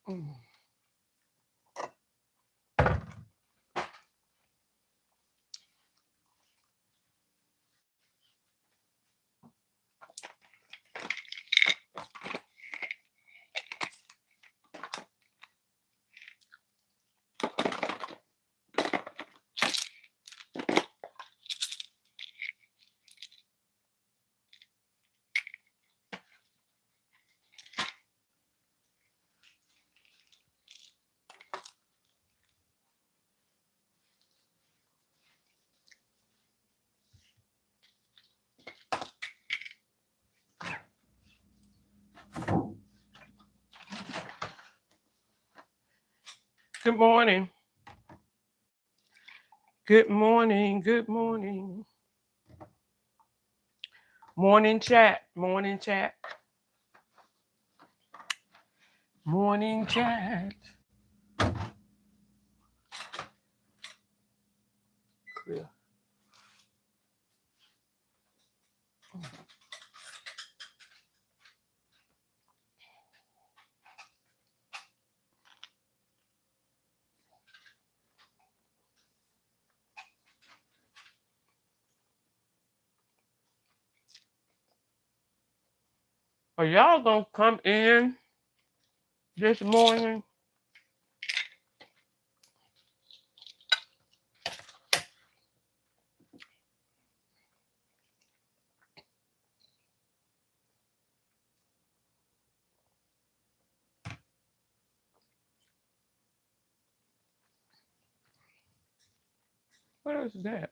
Mm. Good morning. Good morning. Good morning. Morning chat. Morning chat. Morning chat. Clear. Are y'all gonna come in this morning? What is that?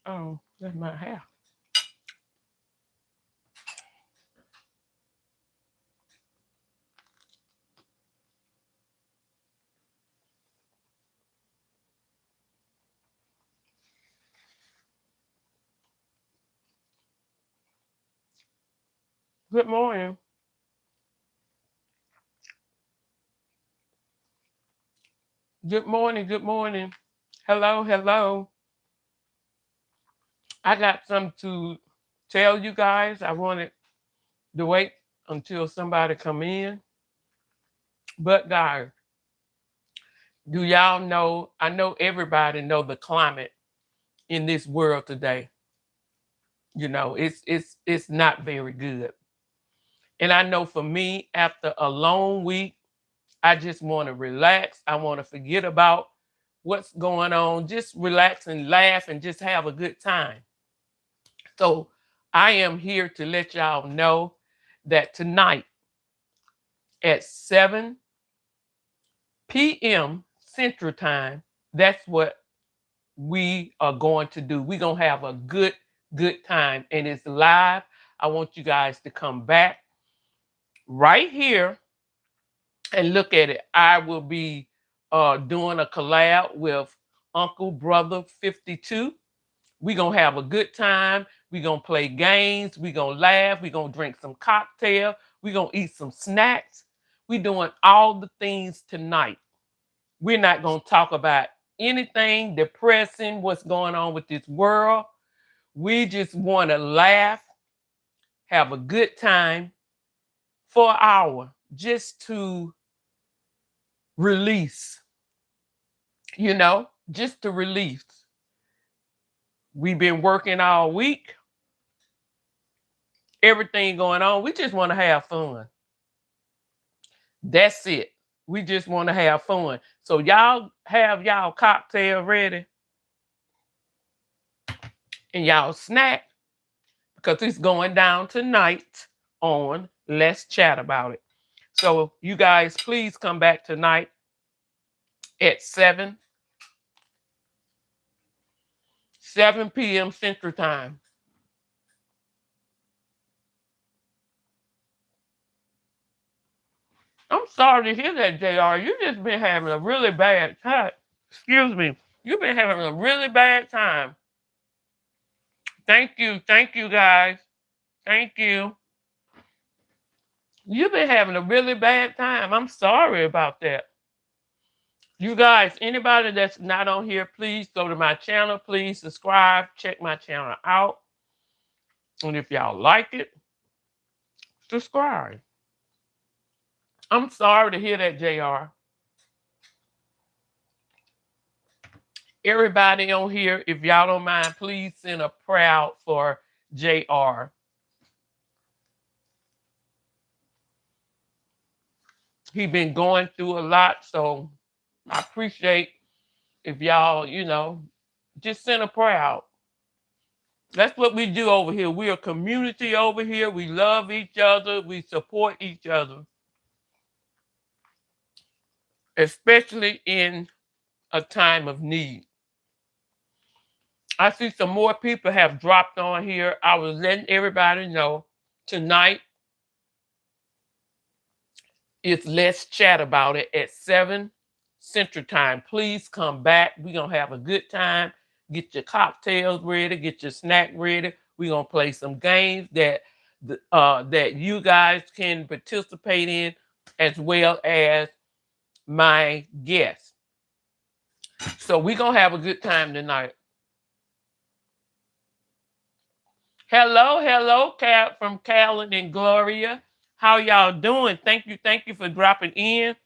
Oh, that's my hair. Good morning. Good morning. Good morning. Hello. Hello. I got something to tell you guys. I wanted to wait until somebody come in. But guys, do y'all know? I know everybody know the climate in this world today. You know, it's not very good. And I know for me, after a long week, I just want to relax. I want to forget about what's going on. Just relax and laugh and just have a good time. So I am here to let y'all know that tonight at 7 p.m. Central Time, that's what we are going to do. We're going to have a good time. And it's live. I want you guys to come back right here and look at it. I will be doing a collab with Uncle Brother 52. We're going to have a good time. We're going to play games. We're going to laugh. We're going to drink some cocktail. We're going to eat some snacks. We're doing all the things tonight. We're not going to talk about anything depressing, what's going on with this world. We just want to laugh, have a good time for an hour just to release, just to release. We've been working all week, everything going on. We just want to have fun. That's it. We just want to have fun. So y'all have y'all cocktail ready and y'all snack because it's going down tonight on Let's Chat About It. So you guys, please come back tonight at 7 p.m. Central Time. I'm sorry to hear that, JR. You just been having a really bad time. Excuse me. You've been having a really bad time. Thank you. Thank you, guys. Thank you. You've been having a really bad time. I'm sorry about that. You guys, anybody that's not on here, please go to my channel. Please subscribe. Check my channel out. And if y'all like it, subscribe. I'm sorry to hear that, JR. Everybody on here, if y'all don't mind, please send a prayer out for JR. He been going through a lot, so I appreciate if y'all, just send a prayer out. That's what we do over here. We're a community over here. We love each other. We support each other, especially in a time of need. I see some more people have dropped on here. I was letting everybody know tonight is Let's Chat About It at 7 Central Time. Please come back. We're going to have a good time. Get your cocktails ready. Get your snack ready. We're going to play some games that you guys can participate in, as well as my guests. So we're going to have a good time tonight. Hello, from Callan and Gloria. How y'all doing? Thank you for dropping in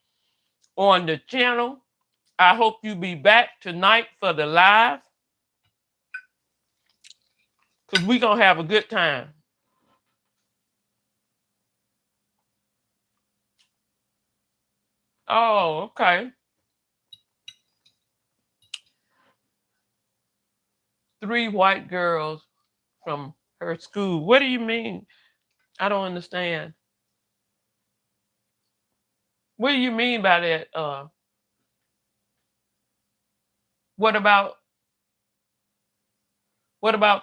on the channel. I hope you be back tonight for the live, because we're going to have a good time. Oh, okay. 3 white girls from her school. What do you mean? I don't understand. What do you mean by that? What about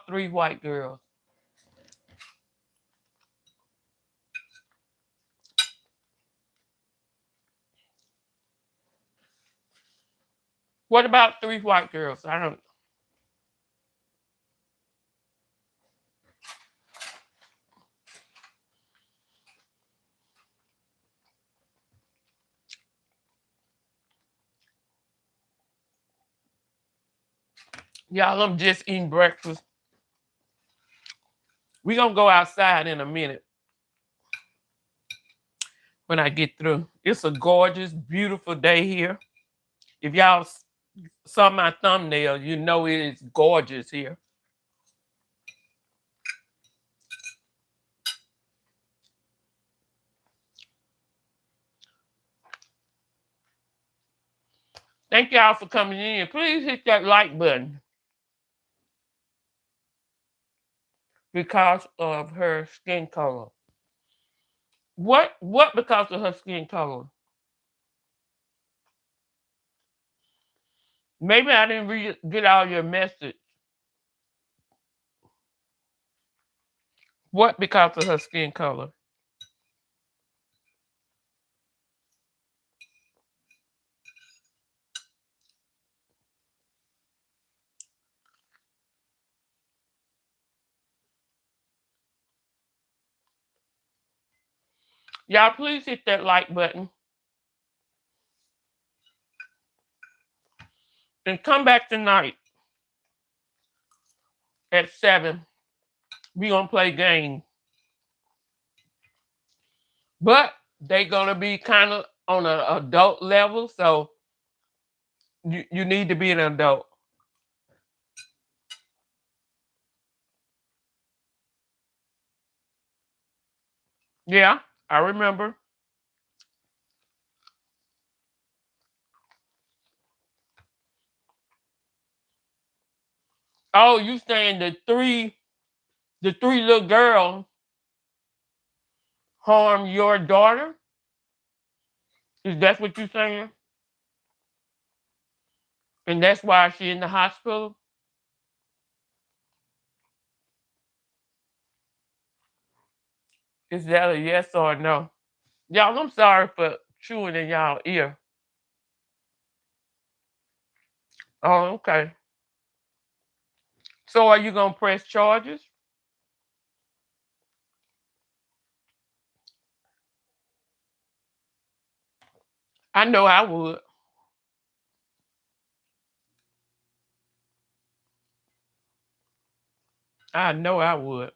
3 white girls? What about 3 white girls? I don't. Y'all, I'm just eating breakfast. We're going to go outside in a minute when I get through. It's a gorgeous, beautiful day here. If y'all saw my thumbnail, you know it is gorgeous here. Thank y'all for coming in. Please hit that like button because of her skin color. What because of her skin color? Maybe I didn't get all your message. What because of her skin color? Y'all, please hit that like button. And come back tonight at 7. We're going to play games. But they're going to be kind of on an adult level, so you need to be an adult. Yeah, I remember. Oh, you saying the three little girls harm your daughter? Is that what you're saying? And that's why she's in the hospital? Is that a yes or a no? Y'all, I'm sorry for chewing in y'all ear. Oh, okay. So are you going to press charges? I know I would. I know I would.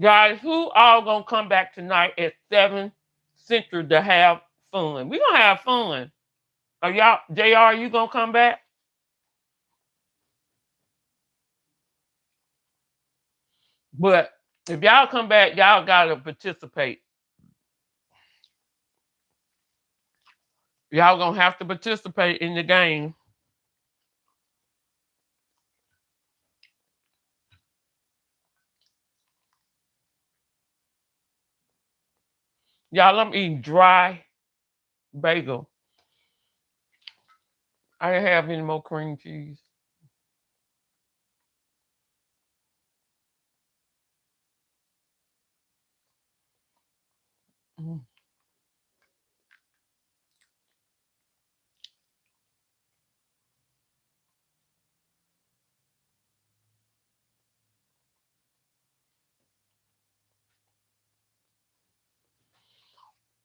Guys, who all gonna come back tonight at 7 Central to have fun? We gonna have fun. Are y'all, JR, you gonna come back? But if y'all come back, y'all gotta participate. Y'all gonna have to participate in the game. Y'all, I'm eating dry bagel. I didn't have any more cream cheese. Mm.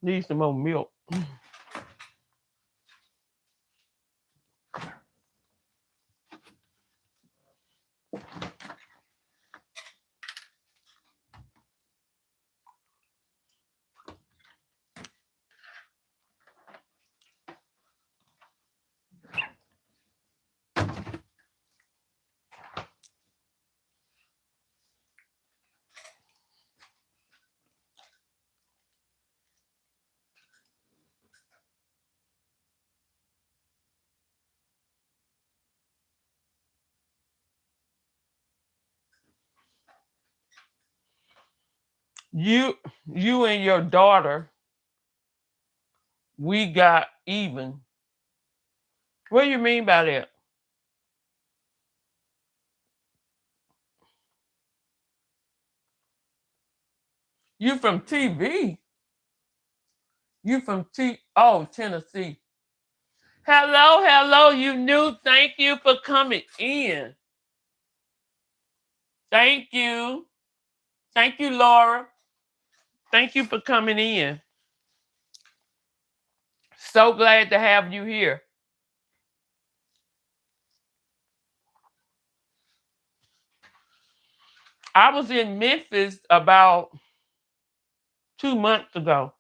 Need some more milk. You and your daughter, we got even. What do you mean by that? You from TV? You from Tennessee. Hello, hello, you new. Thank you for coming in. Thank you. Thank you, Laura. Thank you for coming in. So glad to have you here. I was in Memphis about 2 months ago.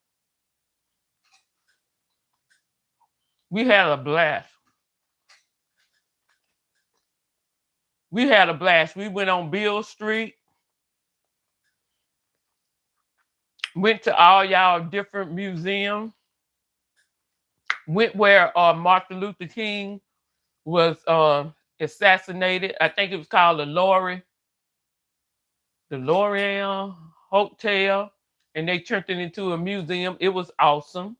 We had a blast. We had a blast. We went on Beale Street, went to all y'all different museums, went where Martin Luther King was assassinated. I think it was called the L'Oreal Hotel, and they turned it into a museum. It was awesome.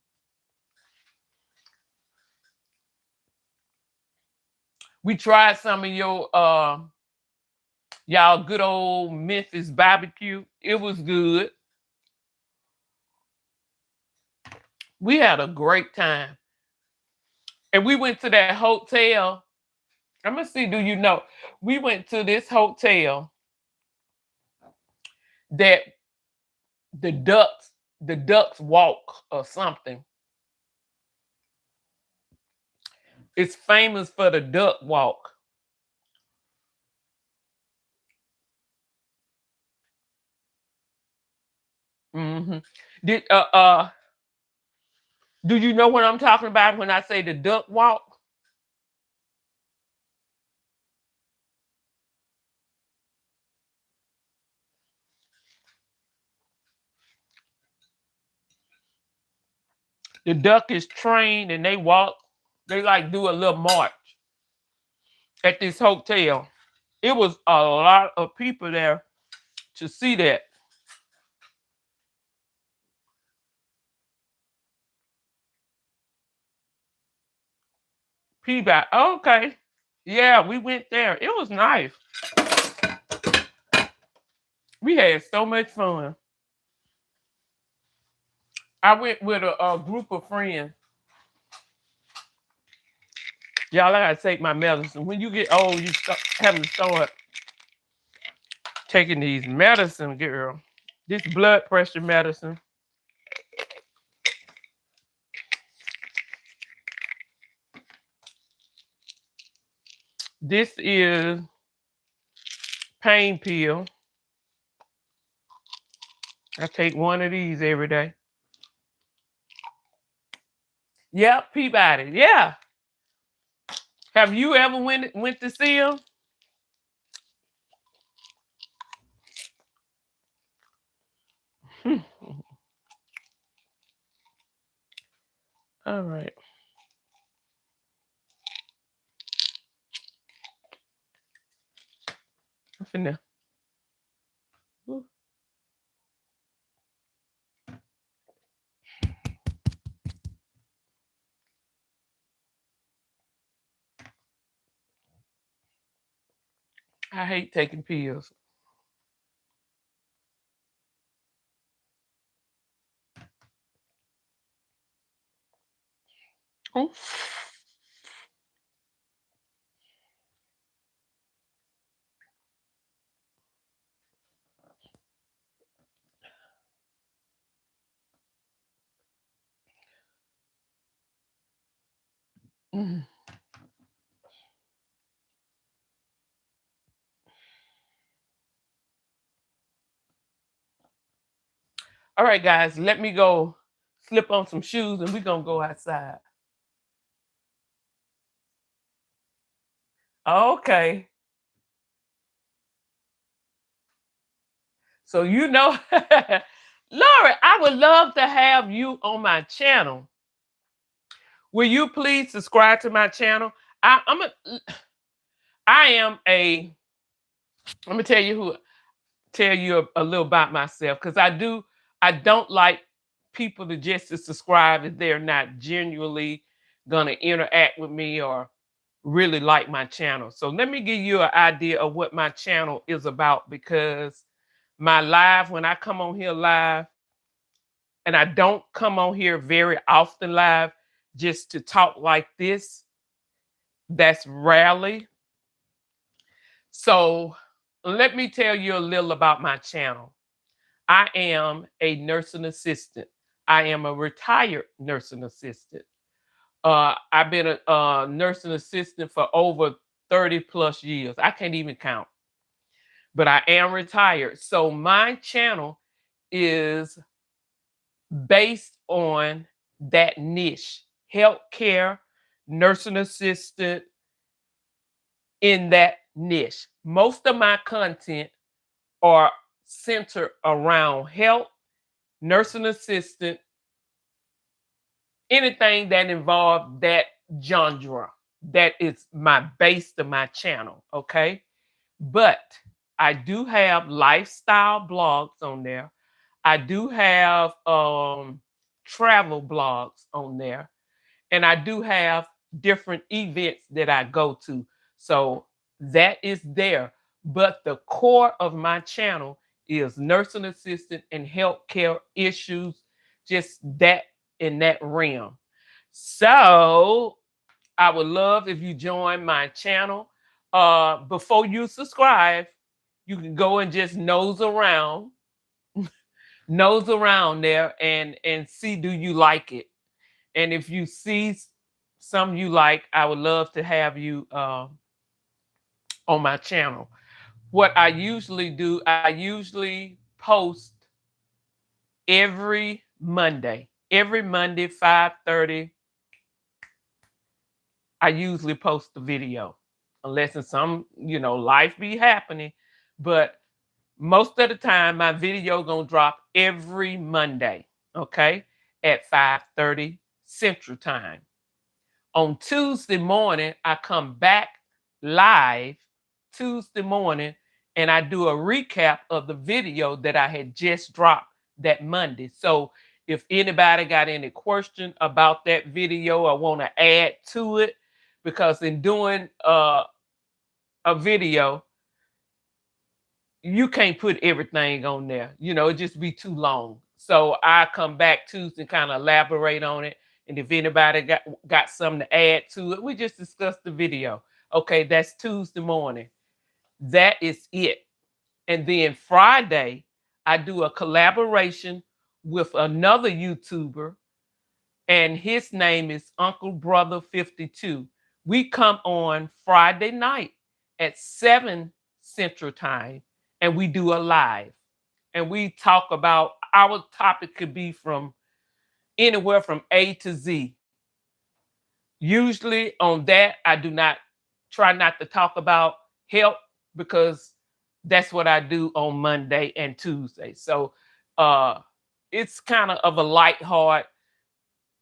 We tried some of your y'all good old Memphis barbecue. It was good. We had a great time. And we went to that hotel. I'm gonna see, do you know? We went to this hotel that the ducks walk or something. It's famous for the duck walk. Hmm. Did do you know what I'm talking about when I say the duck walk? The duck is trained and they walk. They like do a little march at this hotel. It was a lot of people there to see that. Peabody. Okay. Yeah, we went there. It was nice. We had so much fun. I went with a group of friends. Y'all, I gotta take my medicine. When you get old, you have to start taking these medicine, girl. This blood pressure medicine. This is pain pill. I take one of these every day. Yep, Peabody. Yeah. Have you ever went to see them? All right. I'm finna. Ooh. I hate taking pills. Ooh. Mm. All right, guys, let me go slip on some shoes and we're gonna go outside. Okay. So Laura, I would love to have you on my channel. Will you please subscribe to my channel? I, I'm a I am a let me tell you a little about myself because I don't like people to just to subscribe if they're not genuinely gonna interact with me or really like my channel. So let me give you an idea of what my channel is about because my live, when I come on here live, and I don't come on here very often live just to talk like this, that's rarely. So let me tell you a little about my channel. I am a nursing assistant. I am a retired nursing assistant. I've been a nursing assistant for over 30 plus years. I can't even count, but I am retired. So my channel is based on that niche, healthcare, nursing assistant in that niche. Most of my content are centered around health, nursing assistant, anything that involves that genre. That is my base of my channel, okay? But I do have lifestyle blogs on there. I do have travel blogs on there. And I do have different events that I go to. So that is there. But the core of my channel is nursing assistant and healthcare issues, just that in that realm. So I would love if you join my channel. Before you subscribe, you can go and just nose around there and see do you like it. And if you see some you like, I would love to have you on my channel. What I usually do, I usually post every Monday. Every Monday, 5:30, I usually post a video. Unless in some, life be happening. But most of the time, my video gonna drop every Monday, okay, at 5:30 Central Time. On Tuesday morning, I come back live Tuesday morning and I do a recap of the video that I had just dropped that Monday. So if anybody got any question about that video or want to add to it, because in doing a video, you can't put everything on there. It just be too long. So I come back Tuesday and kind of elaborate on it. And if anybody got something to add to it, we just discuss the video. Okay, that's Tuesday morning. That is it. And then Friday, I do a collaboration with another YouTuber, and his name is Uncle Brother 52. We come on Friday night at 7 Central Time and we do a live. And we talk about our topic could be from anywhere from A to Z. Usually on that, I do not try not to talk about health because that's what I do on Monday and Tuesday. So it's kind of a lighthearted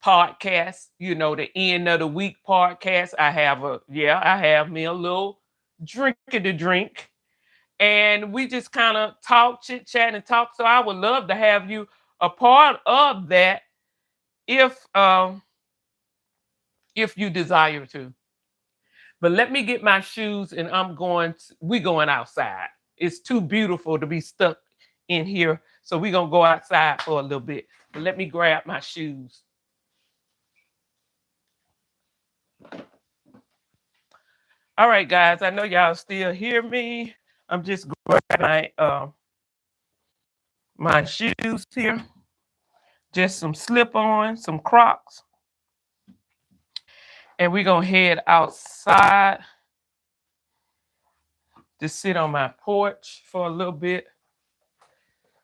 podcast, you know, the end of the week podcast. I have me a little drink to drink. And we just kind of talk, chit chat, and talk. So I would love to have you a part of that if you desire to. But let me get my shoes and we going outside. It's too beautiful to be stuck in here. So we're gonna go outside for a little bit. But let me grab my shoes. All right, guys. I know y'all still hear me. I'm just grabbing my shoes here. Just some slip-on, some Crocs. And we're gonna head outside to sit on my porch for a little bit.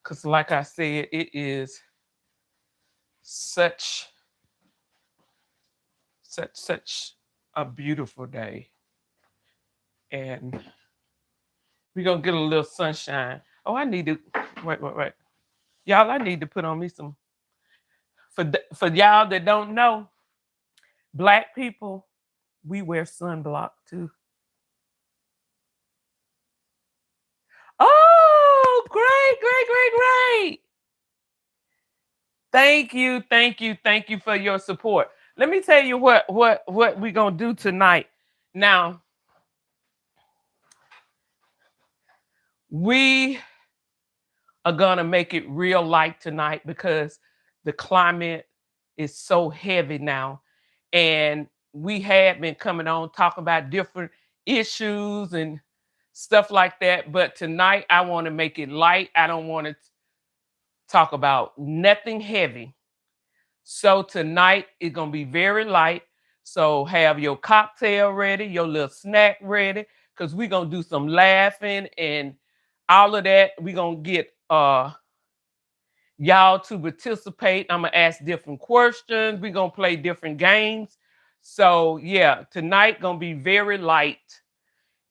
Because like I said, it is such a beautiful day. And we're gonna get a little sunshine. Oh, I need to wait. Y'all, I need to put on me some for y'all that don't know, Black people, we wear sunblock too. Oh, great. Thank you for your support. Let me tell you what we're gonna do tonight. Now, we are gonna make it real light tonight because the climate is so heavy now. And we had been coming on talking about different issues and stuff like that. But tonight I want to make it light. I don't want to talk about nothing heavy. So tonight it's going to be very light. So have your cocktail ready, your little snack ready, because we're going to do some laughing and all of that. We're going to get y'all to participate. I'm going to ask different questions. We're going to play different games. So yeah, tonight going to be very light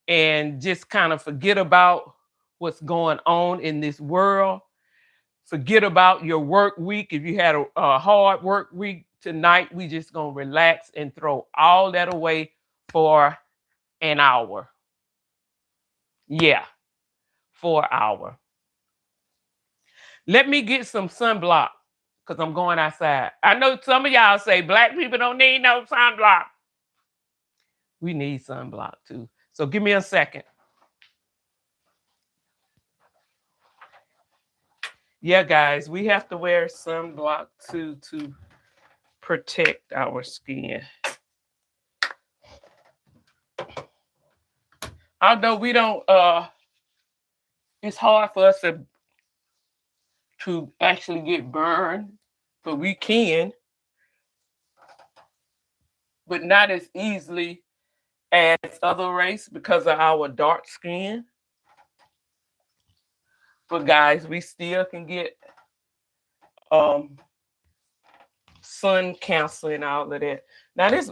and just kind of forget about what's going on in this world. Forget about your work week. If you had a hard work week tonight, we just going to relax and throw all that away for an hour. Yeah, for an hour. Let me get some sunblock because I'm going outside. I know some of y'all say Black people don't need no sunblock. We need sunblock too. So give me a second. Yeah, guys, we have to wear sunblock too to protect our skin. Although we don't, it's hard for us to actually get burned, but we can, but not as easily as other race because of our dark skin. But guys, we still can get sun cancer and all of that. Now this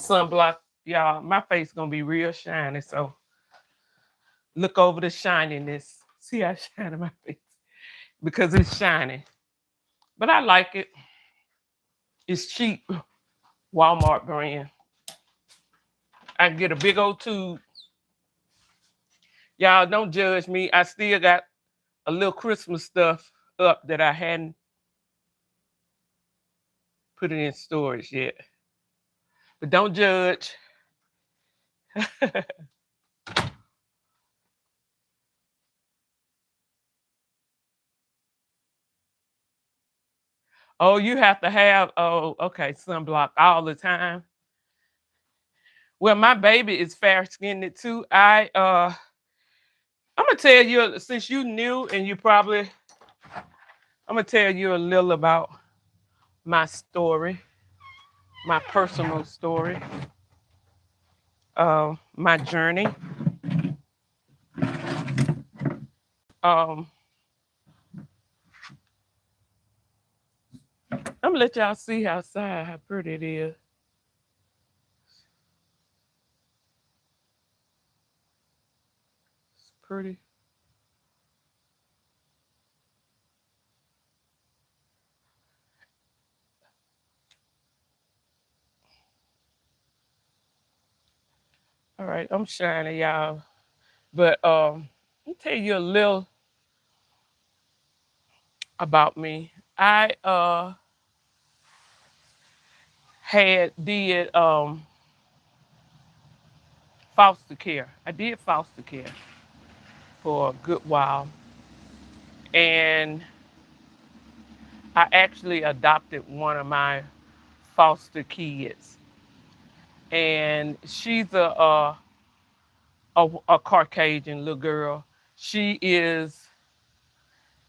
sunblock, y'all, my face gonna be real shiny. So look over the shininess. See how shiny my face because it's shiny. But I like it. It's cheap, Walmart brand. I can get a big old tube. Y'all don't judge me. I still got a little Christmas stuff up that I hadn't put it in storage yet. But don't judge. Oh, you have to have, sunblock all the time. Well, my baby is fair-skinned too. I'm gonna tell you, since you knew and I'm gonna tell you a little about my story, my personal story, my journey. I'm gonna let y'all see outside how pretty it is. It's pretty. All right, I'm shining y'all. But let me tell you a little about me. I had did foster care. I did foster care for a good while. And I actually adopted one of my foster kids. And she's a Caucasian little girl. She is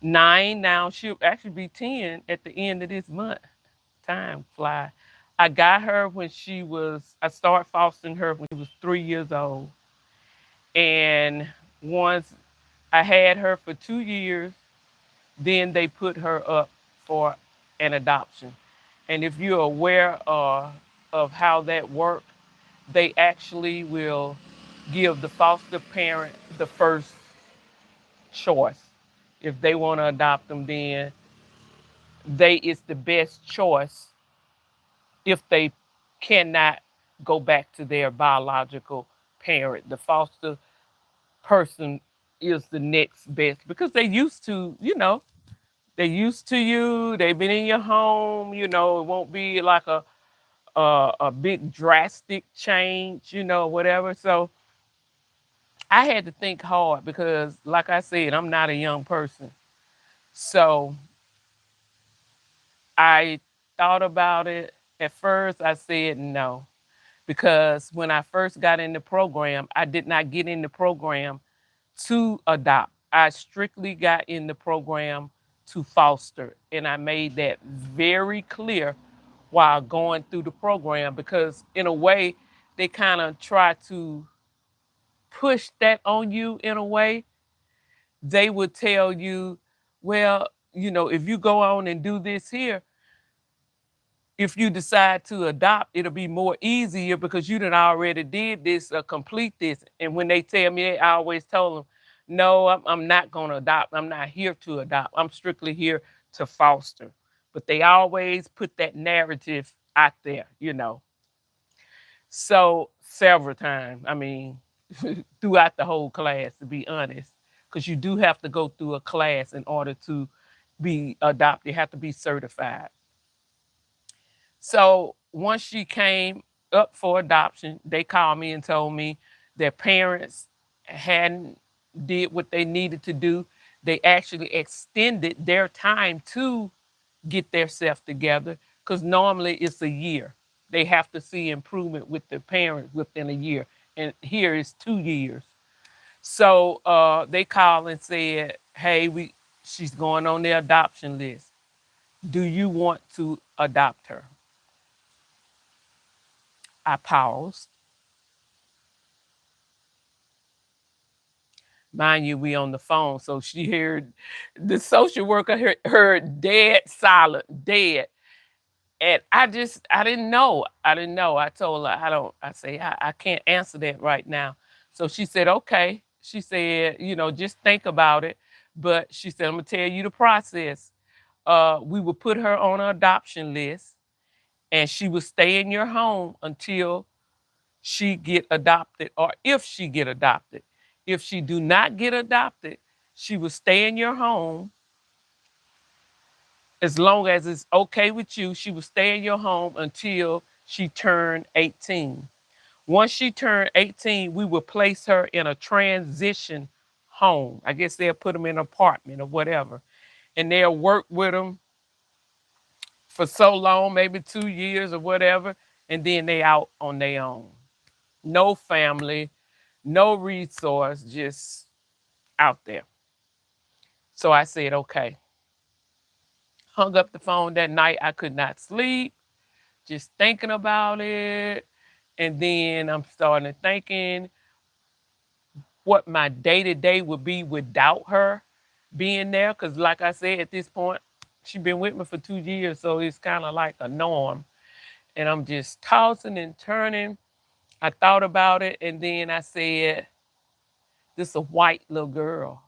9 now. She'll actually be 10 at the end of this month. Time fly. I got her when I started fostering her when she was 3 years old. And once I had her for 2 years, then they put her up for an adoption. And if you're aware of how that works, they actually will give the foster parent the first choice. If they want to adopt them, then it's the best choice if they cannot go back to their biological parent. The foster person is the next best because they used to, they're used to you. They've been in your home. It won't be like a big drastic change, whatever. So I had to think hard because, like I said, I'm not a young person. So I thought about it. At first, I said no because when I first got in the program, I did not get in the program to adopt. I strictly got in the program to foster. And I made that very clear while going through the program because, in a way, they kind of try to push that on you in a way. They would tell you, well, if you go on and do this here, if you decide to adopt, it'll be more easier because you done already did this or complete this. And when they tell me that, I always tell them, no, I'm not going to adopt. I'm not here to adopt. I'm strictly here to foster. But they always put that narrative out there. So several times, I mean, throughout the whole class, to be honest, because you do have to go through a class in order to be adopted. You have to be certified. So once she came up for adoption, they called me and told me their parents hadn't did what they needed to do. They actually extended their time to get themselves together because normally it's a year. They have to see improvement with the parents within a year. And here is 2 years. So they called and said, hey, she's going on the adoption list. Do you want to adopt her? I paused. Mind you, we on the phone. So she heard the social worker heard dead silent, dead. And I didn't know. I didn't know. I told her, I can't answer that right now. So she said, okay. She said, just think about it. But she said, I'm gonna tell you the process. We will put her on an adoption list and she will stay in your home until she get adopted or if she get adopted. If she do not get adopted, she will stay in your home as long as it's okay with you. She will stay in your home until she turned 18. Once she turned 18, we will place her in a transition home. I guess they'll put them in an apartment or whatever. And they'll work with them for so long, maybe 2 years or whatever, and then they out on their own. No family, no resource, just out there. So I said, okay. Hung up the phone that night. I could not sleep, just thinking about it. And then I'm starting thinking what my day to day would be without her being there. Because, like I said, at this point, She's been with me for 2 years, so it's kind of like a norm. And I'm just tossing and turning. I thought about it, and then I said, this is a white little girl.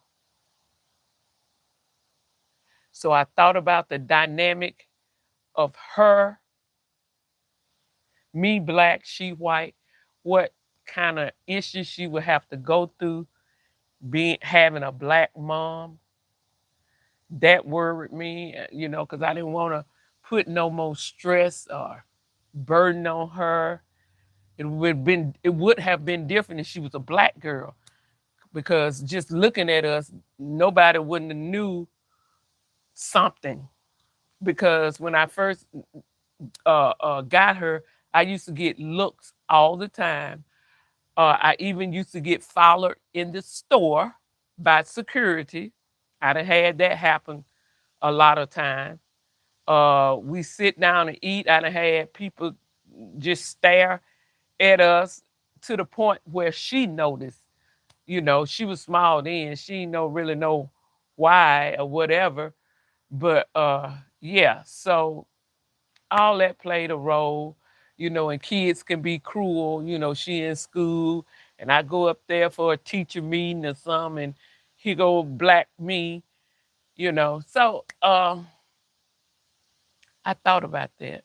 So I thought about the dynamic of her, me black, she white, what kind of issues she would have to go through having a black mom. That worried me, because I didn't want to put no more stress or burden on her. It would have been different if she was a black girl, because just looking at us, nobody wouldn't have knew something. Because when I first got her, I used to get looks all the time. I even used to get followed in the store by security. I done had that happen a lot of times. We sit down and eat. I done had people just stare at us to the point where she noticed. She was small then. She don't really know why or whatever. But yeah, so all that played a role, and kids can be cruel. She in school and I go up there for a teacher meeting or something, and he go black me. So I thought about that.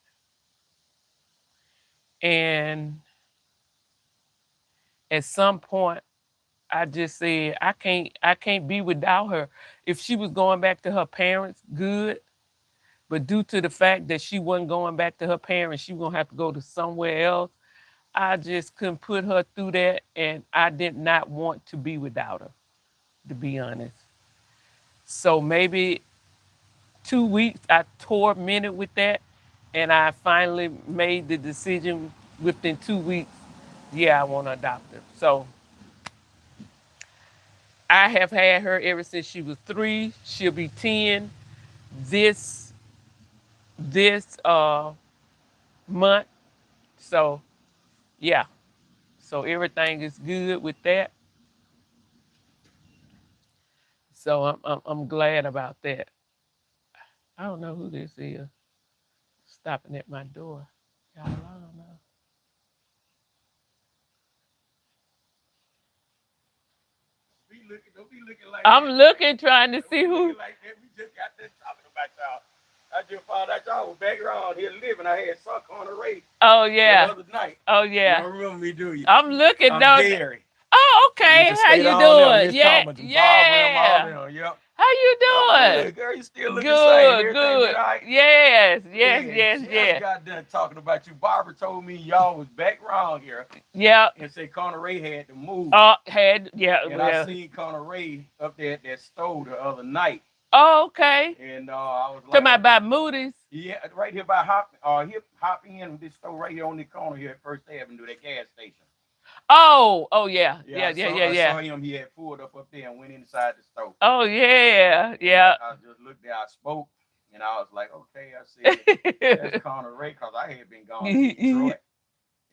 And at some point I just said, I can't be without her. If she was going back to her parents, good. But due to the fact that she wasn't going back to her parents, she was gonna have to go to somewhere else. I just couldn't put her through that, and I did not want to be without her, to be honest. So maybe 2 weeks I tormented with that, and I finally made the decision within 2 weeks. Yeah, I want to adopt her. So I have had her ever since she was 3. She'll be 10 this month. So yeah. So everything is good with that. So I'm glad about that. I don't know who this is stopping at my door. Y'all, I don't know. Don't be looking like I'm that. looking, trying to Don't see be who. looking like that. We just got this talking about y'all. I just found out y'all was back around here living. I had suck on the race Oh the yeah. other night. Oh You yeah. don't remember me, do you? I'm looking I'm though. Gary. Oh, You okay. can How stay you down there, doing? Miss Yeah, Thomas and Barbara and all yeah. them. Yep. How you I'm doing? good, girl. You still look the same. Good, Everything been good. all right? Yes, yes, Yeah, yes, just yes. got done talking about you. Barbara told me y'all was back around here Yeah. and said Connor Ray had to move. Yeah, And I well. seen Connor Ray up there at that store the other night. Oh, okay. And I was Talking like, okay. about Moody's. Yeah, right here by hop in this store right here on the corner here at First Avenue, that gas station. Oh yeah, yeah, yeah, yeah, I saw yeah. him. He had pulled up there and went inside the store. Oh yeah, And yeah. I just looked there. I spoke, and I was like, okay. I said, that's Connor Ray, because I had been gone to Detroit.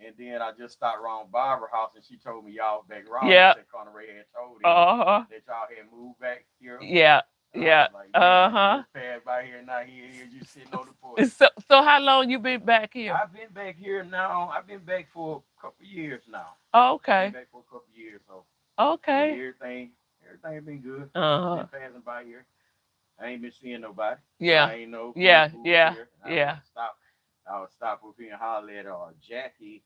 And then I just stopped around Barbara house, and she told me y'all back around. Yeah. And said Connor Ray had told him Uh-huh. that y'all had moved back here. Yeah, And I yeah. was like, yeah, Uh-huh. just passed by here, now here you sitting on the porch. So how long you been back here? I've been back here now. I've been back for a couple years now. Oh, Been okay. back for a couple years, so Okay. everything been good. Uh-huh. Been passing by here. I ain't been seeing nobody. Yeah. I ain't know Yeah, who's yeah, here. yeah. I would stop up here and holler at Jackie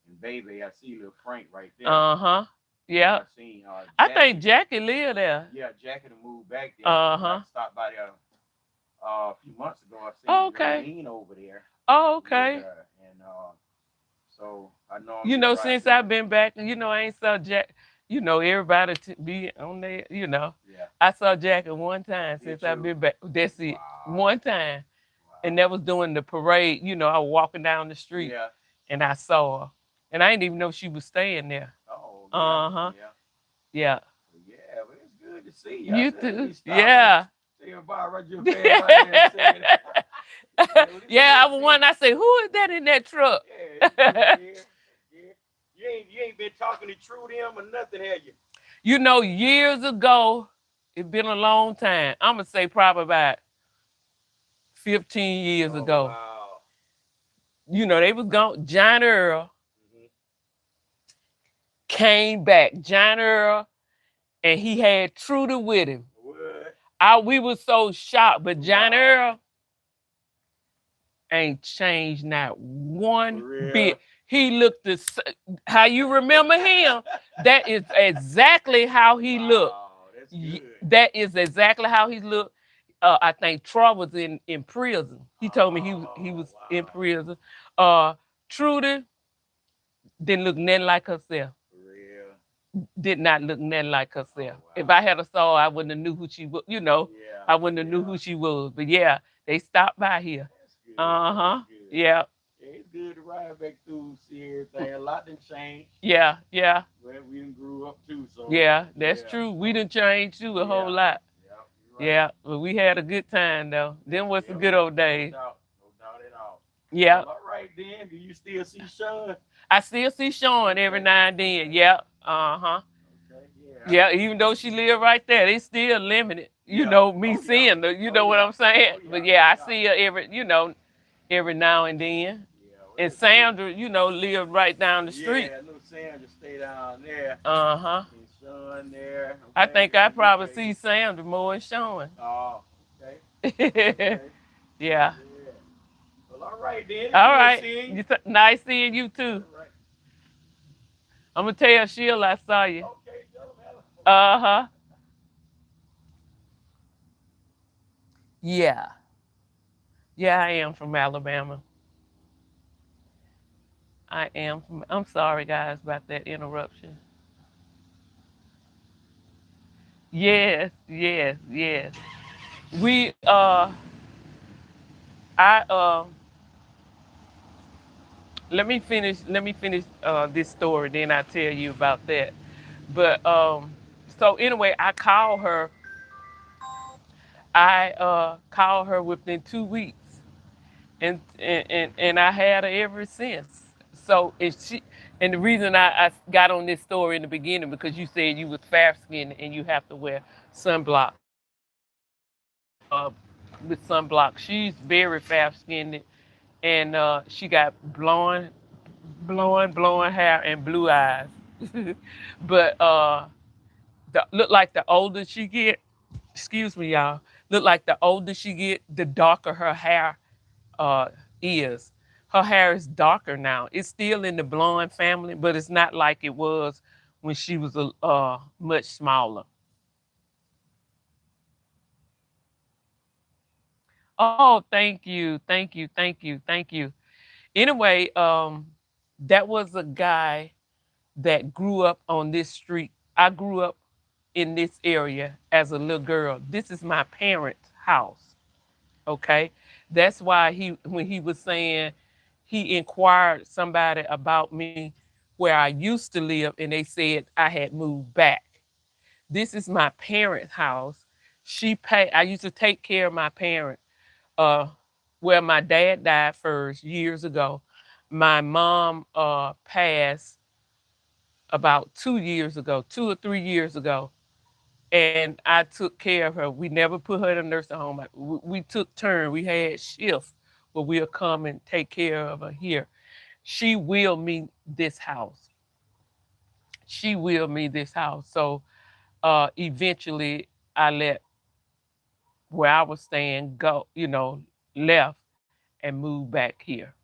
and baby. I see little Frank right there. Uh-huh. Yeah. I seen I Jackie. think Jackie lived there. Yeah, Jackie to move back there. Uh-huh. I stopped by there a few months ago. I seen Okay. Raylene over there. Oh, okay. And so I know. Since I've been back, I ain't saw Jack. Everybody be on there. Yeah. I saw Jackie one time since I've been back. That's it. Wow. One time. Wow. And that was during the parade. I was walking down the street. Yeah. And I saw her. And I didn't even know she was staying there. Oh. Yeah. Uh-huh. Yeah. Yeah. Yeah, but it's good to see you. You too. Yeah. See everybody right your face right there. Yeah, I was one. I say, who is that in that truck? Yeah. You ain't been talking to True them or nothing, have you? Years ago, it's been a long time. I'm gonna say probably about 15 years Oh ago. wow. You know, they was gone. John Earl Mhm. came back. John Earl, and he had Trudy with him. What? We was so shocked, but John Wow. Earl ain't changed not For one real. bit. He looked how you remember him. That is exactly how he looked. Wow, that's good. That is exactly how he looked. I think Troy was in prison. He told me he was Oh in wow. prison. Trudy didn't look nothing like herself. For real. Did not look nothing like herself. Oh If wow. I had a soul, I wouldn't have knew who she was. You know, Yeah. I wouldn't have knew Yeah. who she was. But yeah, they stopped by here. That's good. That's Uh-huh. good. Yeah. Yeah, it's good to ride back through, see everything. A lot done changed. Yeah. Yeah. Well, we done grew up too, so Yeah. That's yeah. true. We So done changed too a whole yeah. lot. Yeah, you're right. Yeah. But we had a good time though. Them was the Yeah, good old no days. doubt. No doubt at all. Yeah. Well, all right then. Do you still see Sean? I still see Sean every Okay. now and then. Okay. Yeah. Uh-huh. Okay. Yeah. Yeah, even though she live right there, they still limited. You Yeah. know, me Oh yeah. seeing her, you Oh know what yeah. I'm saying? Oh yeah. But No yeah, I doubt. see her every now and then. Yeah. Well, And that's good. Sandra, lived right down the street. Yeah. Little Sam just stay down there. Uh-huh. And Sean there. I'm I glad to think I see you, probably baby. see Sandra more than Sean. Oh. Okay. Okay. Yeah. Yeah. Well, all right then. It's All good right. seeing you. Nice seeing you too. All right. I'm gonna tell Sheila I saw you. Okay, gentlemen. Uh-huh. Yeah. Yeah, I am from Alabama. I'm sorry guys about that interruption. Yes, yes, yes. We I let me finish this story, then I tell you about that. But so anyway, I called her within 2 weeks, and I had her ever since. So and the reason I got on this story in the beginning, because you said you was fair skinned and you have to wear sunblock. Uh, with sunblock, she's very fair skinned, and she got blowing hair and blue eyes. But look like the older she get, excuse me, y'all. Look like the older she get, the darker her hair uh, is. Her hair is darker now. It's still in the blonde family, but it's not like it was when she was much smaller. Oh, thank you, thank you, thank you, thank you. Anyway, that was a guy that grew up on this street. I grew up in this area as a little girl. This is my parents' house. Okay. That's why when he was saying he inquired somebody about me where I used to live, and they said I had moved back. This is my parents' house. I used to take care of my parents. Uh, well, my dad died first years ago. My mom passed about 2 years ago, 2 or 3 years ago, and I took care of her. We never put her in a nursing home. We took turns. We had shifts where we'll come and take care of her here. She willed me this house. She willed me this house. So eventually I let where I was staying go, left and moved back here.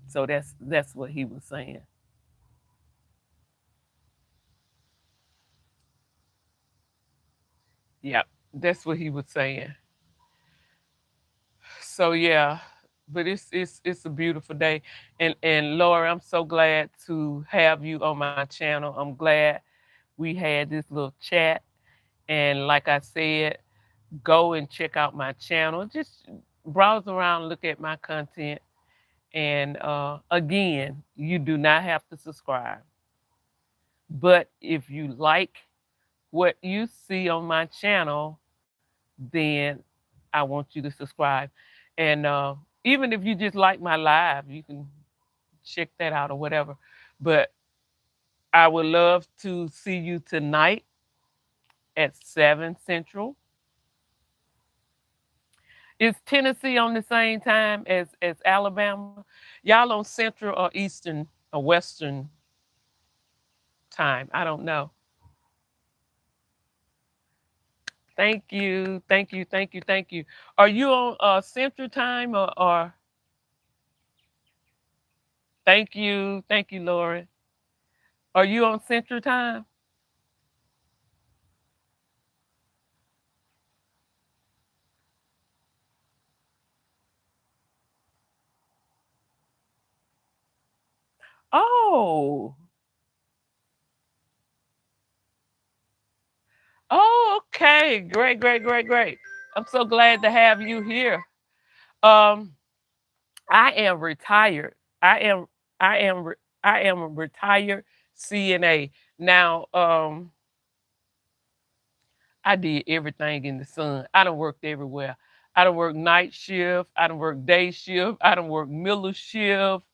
So that's what he was saying. Yeah, that's what he was saying. So yeah, but it's a beautiful day, and Laura, I'm so glad to have you on my channel. I'm glad we had this little chat, and like I said, go and check out my channel. Just browse around, look at my content, and again, you do not have to subscribe, but if you like what you see on my channel, then I want you to subscribe. And even if you just like my live, you can check that out or whatever. But I would love to see you tonight at 7 Central. Is Tennessee on the same time as Alabama? Y'all on Central or Eastern or Western time? I don't know. Thank you, thank you, thank you, thank you. Are you on Central time or thank you, Lori. Are you on Central time? Oh, oh, okay, great, great, great, great. I'm so glad to have you here. Um, I am retired. I am, I am, I am a retired CNA. Now, I did everything in the sun. I done worked everywhere. I done worked night shift. I done worked day shift. I done worked middle shift.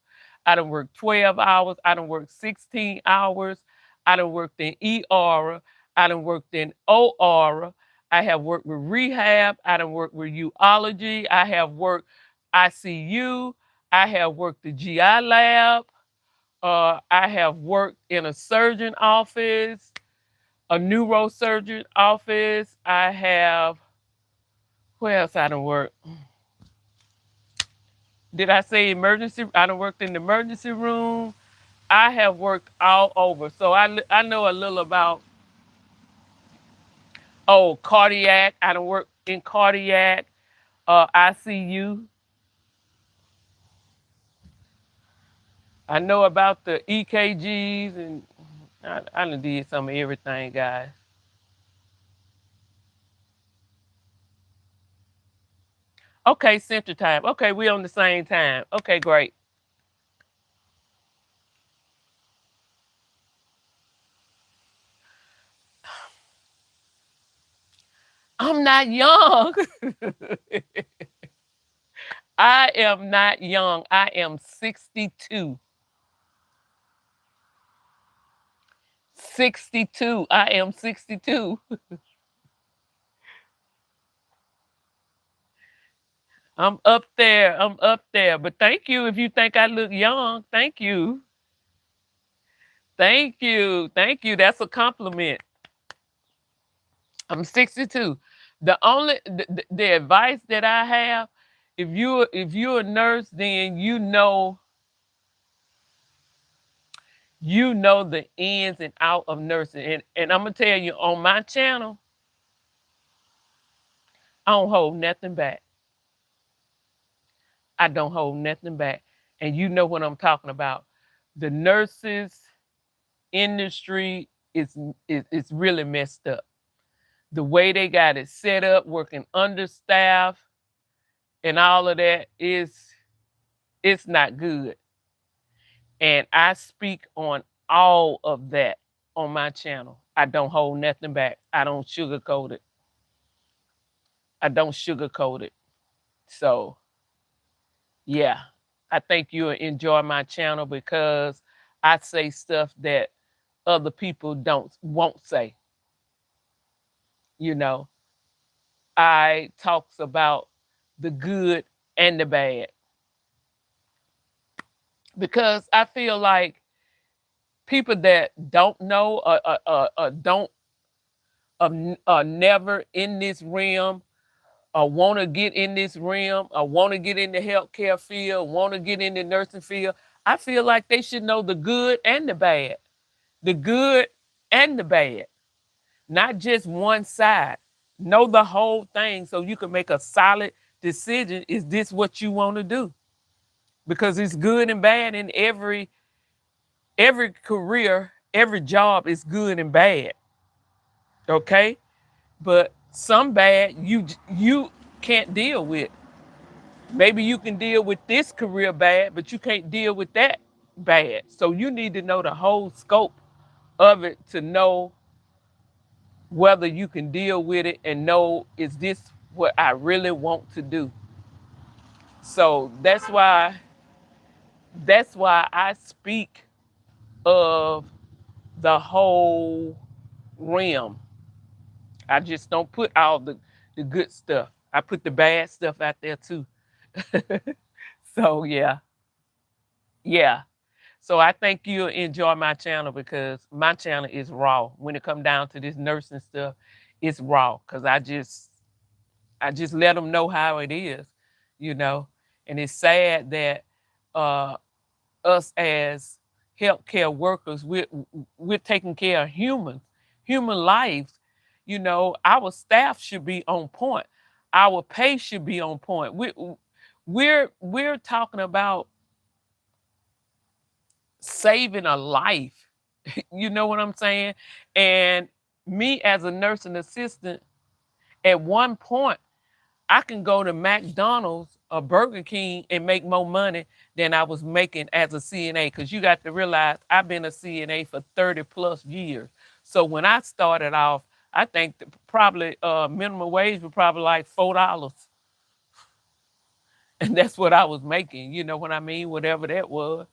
I done worked 12 hours. I done worked 16 hours. I done worked in ER. I done worked in OR. I have worked with rehab. I done worked with urology. I have worked ICU. I have worked the GI lab. I have worked in a surgeon office, a neurosurgeon office. I have, where else I done work? Did I say emergency? I done worked in the emergency room. I have worked all over. So I know a little about, oh, cardiac. I done worked in cardiac, ICU. I know about the EKGs and I done did some of everything, guys. Okay, Central Time. Okay, we on the same time. Okay, great. I'm not young. I am not young. I am 62. 62. I am 62. I'm up there. I'm up there. But thank you if you think I look young. Thank you. Thank you. Thank you. That's a compliment. I'm 62. The advice that I have, if you're a nurse, then you know the ins and out of nursing. And I'm gonna tell you on my channel, I don't hold nothing back. I don't hold nothing back. And you know what I'm talking about. The nurses industry is really messed up. The way they got it set up, working understaffed and all of that is it's not good. And I speak on all of that on my channel. I don't hold nothing back. I don't sugarcoat it. I don't sugarcoat it. So yeah, I think you'll enjoy my channel because I say stuff that other people don't won't say. You know, I talks about the good and the bad because I feel like people that don't know don't are never in this realm or want to get in this realm or want to get in the healthcare field, want to get in the nursing field. I feel like they should know the good and the bad, the good and the bad, not just one side. Know the whole thing so you can make a solid decision. Is this what you want to do? Because it's good and bad in every career, every job is good and bad. Okay? But some bad you can't deal with. Maybe you can deal with this career bad, but you can't deal with that bad. So you need to know the whole scope of it to know whether you can deal with it and know is this what I really want to do. So that's why I speak of the whole realm. I just don't put all the good stuff. I put the bad stuff out there too. So yeah. So I think you'll enjoy my channel because my channel is raw. When it come down to this nursing stuff, it's raw because I just let them know how it is, you know. And it's sad that uh, us as healthcare workers, we're taking care of human lives. You know, our staff should be on point. Our pay should be on point. We're talking about saving a life. You know what I'm saying? And me as a nursing assistant, at one point, I can go to McDonald's or Burger King and make more money than I was making as a CNA. Because you got to realize I've been a CNA for 30 plus years. So when I started off, I think probably minimum wage was probably like $4. And that's what I was making. You know what I mean? Whatever that was.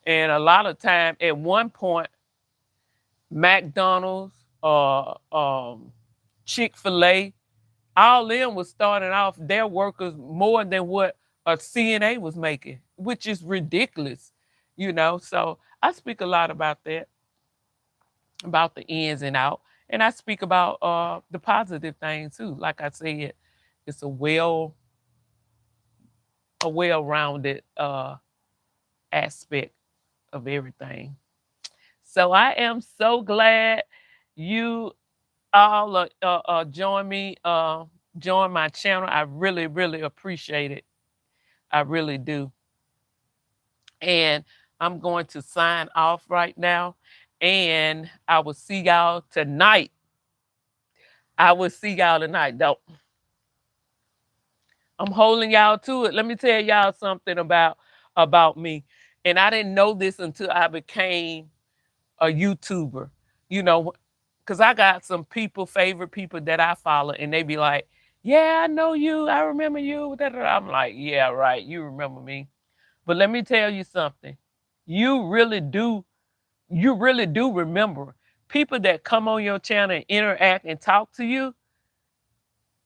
And a lot of time, at one point, McDonald's, Chick-fil-A, all them was starting off their workers more than what a CNA was making, which is ridiculous, you know. So I speak a lot about that, about the ins and out, and I speak about the positive things too. Like I said, it's a well-rounded aspect of everything. So I am so glad you all join me, join my channel. I really, really appreciate it. I really do. And I'm going to sign off right now. And I will see y'all tonight. I will see y'all tonight. Don't. I'm holding y'all to it. Let me tell y'all something about me. And I didn't know this until I became a YouTuber. You know, because I got some people, favorite people that I follow, and they be like, yeah, I know you. I remember you. I'm like, yeah, right. You remember me. But let me tell you something. You really do. You really do remember people that come on your channel and interact and talk to you.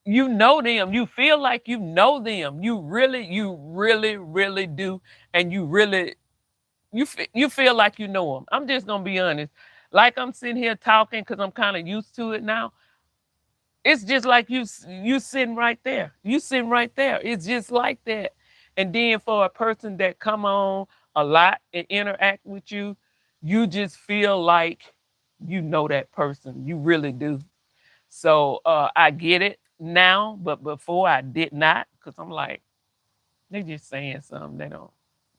You know them. You feel like you know them. You really, really do. And you feel like you know them. I'm just gonna be honest. Like I'm sitting here talking because I'm kind of used to it now. It's just like you sitting right there. You sitting right there. It's just like that. And then for a person that come on a lot and interact with you, you just feel like you know that person. You really do. So I get it now, but before I did not, because I'm like, they're just saying something. They don't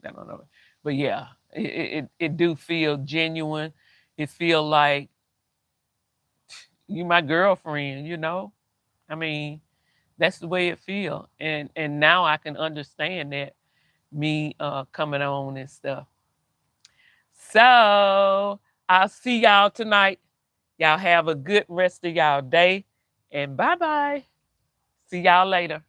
know. But yeah, it do feel genuine. It feel like you my girlfriend, you know? I mean, that's the way it feel. And now I can understand that, me coming on and stuff. So I'll see y'all tonight. Y'all have a good rest of y'all day. And bye-bye. See y'all later.